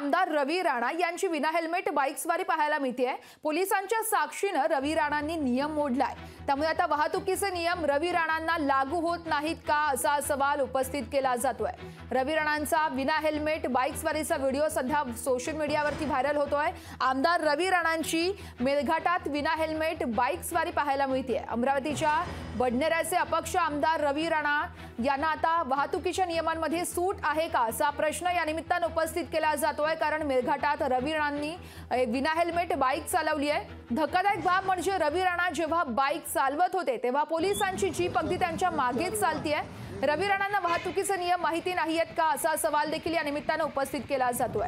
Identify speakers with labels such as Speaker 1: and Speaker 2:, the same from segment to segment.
Speaker 1: आमदार रवी राणा यांची विना हेल्मेट बाईक स्वारी पाहायला मिळते। पोलिसांच्या साक्षीने रवी राणांनी नियम मोडलाय, त्यामुळे आता वाहतुकीचे नियम रवी राणांना लागू होत नाहीत का असा सवाल उपस्थित केला जातोय। रवी राणांचा विना हेल्मेट बाईक स्वारीचा व्हिडिओ सध्या सोशल मीडियावरती व्हायरल होतोय। आमदार रवी राणांची मेळघाटात विना हेल्मेट बाईक स्वारी पाहायला मिळते। अमरावतीच्या बडनेराचे अपक्ष आमदार रवी राणा यांना आता वाहतुकीच्या नियमांमध्ये सूट आहे का असा प्रश्न या निमित्ताने उपस्थित केला जातोय, कारण मेळघाटात रवी राणांनी विना हेल्मेट बाईक चालवली आहे। धक्कादायक बाब म्हणजे रवी राणा जेव्हा बाईक चालवत होते तेव्हा पोलिसांची जीप अगदी त्यांच्या मागेच चालतीये। रवी राणांना वाहतुकीचे नियम माहिती नाहीयेत का असा सवाल देखील या निमित्ताने उपस्थित केला जातोय।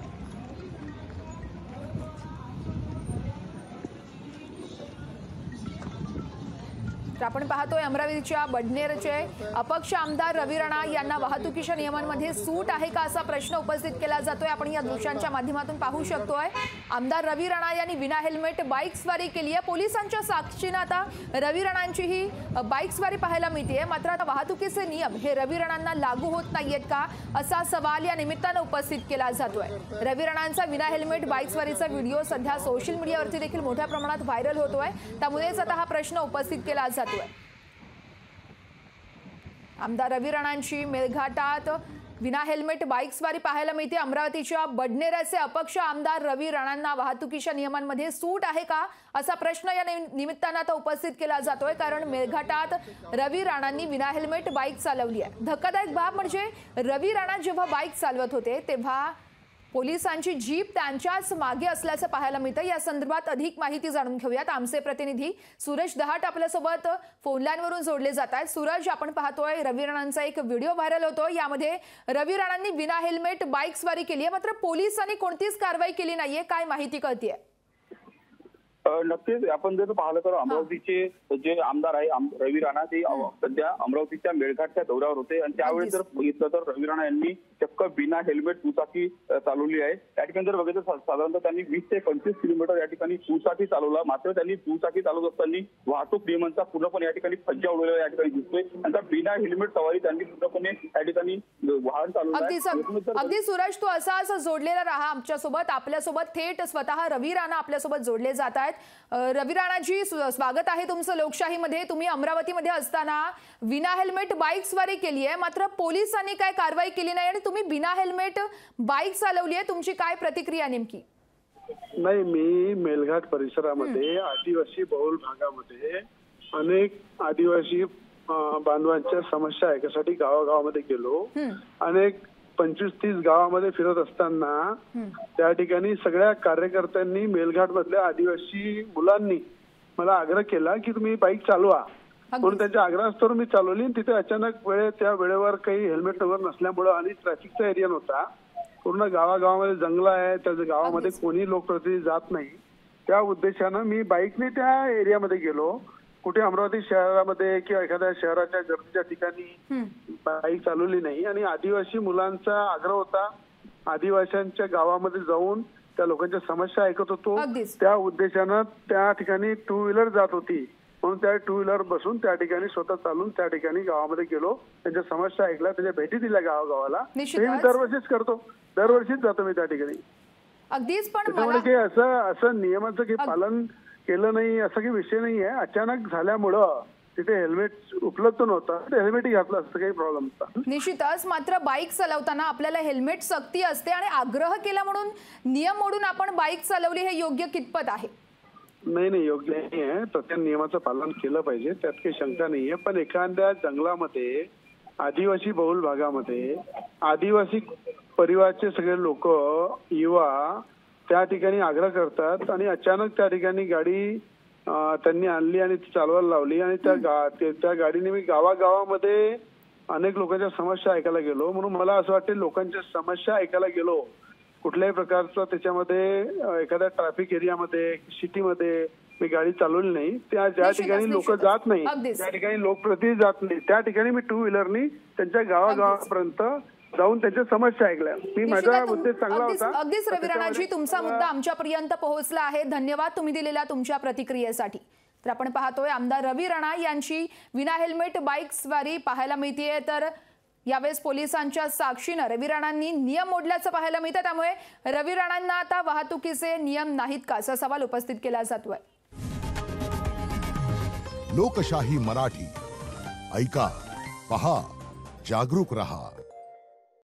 Speaker 1: आपण पाहतोय अमरावतीच्या बडनेरचे अपक्ष आमदार रवी राणा यांना वाहतुकीच्या नियमांमध्ये सूट आहे का असा प्रश्न उपस्थित केला जातोय। आपण या दृश्यांच्या माध्यमातून पाहू शकतोय आमदार रवी राणा यांनी विना हेल्मेट बाईक स्वारी केली आहे। पोलिसांच्या साक्षीने आता रवी राणांची ही बाईक स्वारी पाहायला मिळते। मात्र आता वाहतुकीचे नियम हे रवी राणांना लागू होत नाहीयेत का असा सवाल या निमित्ताने उपस्थित केला जातोय। रवी राणांचा विना हेल्मेट बाईक स्वारीचा व्हिडिओ सध्या सोशल मीडियावरती देखील मोठ्या प्रमाणात व्हायरल होतोय, त्यामुळेच आता हा प्रश्न उपस्थित केला जातोय। आमदार रवी राणांची मेळघाटात विना हेल्मेट बाईक स्वारी पाहायला मिळते। अमरावतीच्या बडनेराचे अपक्ष आमदार रवी राणांना वाहतुकीच्या नियमांमध्ये सूट आहे का असा प्रश्न या निमित्ताने आता उपस्थित केला जातोय, कारण मेळघाटात रवी राणांनी विना हेल्मेट बाईक चालवली आहे। धक्कादायक बाब म्हणजे रवी राणा जेव्हा बाईक चालवत होते तेव्हा पोलिसांची जीप त्यांच्याच मागे असल्याचं पाहायला मिळतं। या संदर्भात अधिक माहिती जाणून घेऊयात। आमचे प्रतिनिधी सूरज दहाट आपल्यासोबत फोन लाईनवरून जोडले जात आहेत। सूरज, आपण पाहतोय रवी राणांचा एक व्हिडिओ व्हायरल होतोय, यामध्ये रवी राणांनी विना हेल्मेट बाईक स्वारी केली आहे, मात्र पोलिसांनी कोणतीच कारवाई केली नाहीये, काय माहिती कळतेय?
Speaker 2: नक्कीच आपण जर पाहिलं तर अमरावतीचे जे आमदार आहे रवी राणा ते सध्या अमरावतीच्या मेळघाटच्या दौऱ्यावर होते आणि त्यावेळी जर बघितलं तर रवी राणा यांनी चक्क बिना हेल्मेट दुचाकी चालवली आहे। या ठिकाणी जर बघितलं साधारणतः त्यांनी 20 ते 25 किलोमीटर या ठिकाणी दुचाकी चालवला, मात्र त्यांनी दुचाकी चालवत असताना वाहतूक नियमांचा पूर्णपणे या ठिकाणी फज्जा उडवलेला या ठिकाणी दिसतोय। नंतर बिना हेल्मेट सवारी त्यांनी पूर्णपणे या ठिकाणी वाहन चालवलं।
Speaker 1: अगदी सूरज, तू असा जोडलेला राहा आमच्यासोबत, आपल्यासोबत थेट स्वतः रवी राणा आपल्यासोबत जोडले जात आहेत। रवी राणाजी, स्वागत आहे तुमचं लोकशाहीमध्ये। तुम्ही अमरावतीमध्ये असताना विना हेल्मेट बाईक स्वारी केली आहे, मात्र पोलिसांनी काय कारवाई केली नाही आणि तुम्ही बिना हेल्मेट बाईक चालवली आहे, तुमची काय प्रतिक्रिया नेमकी?
Speaker 3: नाही, मी मेळघाट परिसरामध्ये आदिवासी बहुल भागामध्ये अनेक आदिवासी बांधवांच्या समस्या ऐकण्यासाठी गावागावामध्ये गेलो। अनेक 25-30 गावामध्ये फिरत असताना त्या ठिकाणी सगळ्या कार्यकर्त्यांनी मेळघाट मधल्या आदिवासी मुलांनी मला आग्रह केला की तुम्ही बाईक चालवा, म्हणून त्यांच्या आग्रहास्तवर मी चालवली। तिथे अचानक त्या वेळेवर काही हेल्मेट वगैरे नसल्यामुळे आणि ट्रॅफिकचा एरिया नव्हता, पूर्ण गावागावामध्ये जंगल आहे, त्या गावामध्ये कोणी लोकप्रतिनिधी जात नाही, त्या उद्देशानं मी बाईकने त्या एरियामध्ये गेलो। कुठे अमरावती शहरामध्ये किंवा एखाद्या शहराच्या गर्दीच्या ठिकाणी बाईक चालवली नाही आणि आदिवासी मुलांचा आग्रह होता, आदिवासींच्या गावामध्ये जाऊन त्या लोकांच्या समस्या ऐकत होतो। त्या उद्देशानं त्या ठिकाणी 2 व्हीलर जात होती, म्हणून त्या 2 व्हीलर बसून त्या ठिकाणी स्वतः चालून त्या ठिकाणी गावामध्ये गेलो, त्यांच्या समस्या ऐकल्या, त्यांच्या भेटी दिल्या गावागावाला। हे मी दरवर्षीच करतो, दरवर्षीच जातो मी त्या ठिकाणी।
Speaker 1: अगदीच, पण
Speaker 3: त्यामुळे असं नियमाचं काही पालन केलं नाही असा काही विषय नाहीये। अचानक झाल्यामुळं तिथे हेल्मेट उपलब्ध नव्हतं, हेल्मेट घातलं असतं, काही प्रॉब्लेम नव्हता।
Speaker 1: निश्चितच, मात्र बाईक चालवताना आपल्याला हेल्मेट सक्ती असते आणि आग्रह केला म्हणून नियम मोडून आपण बाईक चालवली, हे योग्य कितपत आहे?
Speaker 3: नाही, योग्य नाही आहे। प्रत्येक नियमाचं पालन केलं पाहिजे, त्यात काही शंका नाहीये। पण एखाद्या जंगलामध्ये आदिवासी बहुल भागामध्ये आदिवासी परिवाराचे सगळे लोक, युवा त्या ठिकाणी आग्रह करतात आणि अचानक त्या ठिकाणी गाडी त्यांनी आणली आणि चालवायला लावली आणि त्या गाडीने मी गावागावामध्ये अनेक लोकांच्या समस्या ऐकायला गेलो। म्हणून मला असं वाटतं लोकांच्या समस्या ऐकायला गेलो, कुठल्याही प्रकारचं त्याच्यामध्ये एखाद्या ट्रॅफिक एरियामध्ये सिटीमध्ये मी गाडी चालवली नाही। ज्या ठिकाणी लोक जात नाही, त्या ठिकाणी लोकप्रतिनिधी जात नाही, त्या ठिकाणी मी 2 व्हीलरनी त्यांच्या गावागावापर्यंत जाऊन त्याच्या समस्या ऐकल्या। मी माझा उद्देश चांगला होता।
Speaker 1: अगदीच रवी राणाजी, तुमचा मुद्दा आमच्यापर्यंत पोहोचला आहे, धन्यवाद तुम्ही दिलेल्या तुमच्या प्रतिक्रियेसाठी। तर आपण पाहतोय आमदार रवी राणा यांची विना हेल्मेट बाईक स्वारी पाहायला मिळतेय। तर यावेळेस पोलिसांच्या साक्षीनं रवी राणांनी नियम मोडल्याचं पाहायला मिळतं, त्यामुळे रवी राणांना आता वाहतुकीचे नियम नाहीत का असा सवाल उपस्थित केला जातोय।
Speaker 4: लोकशाही मराठी ऐका, पहा, जागरूक रहा।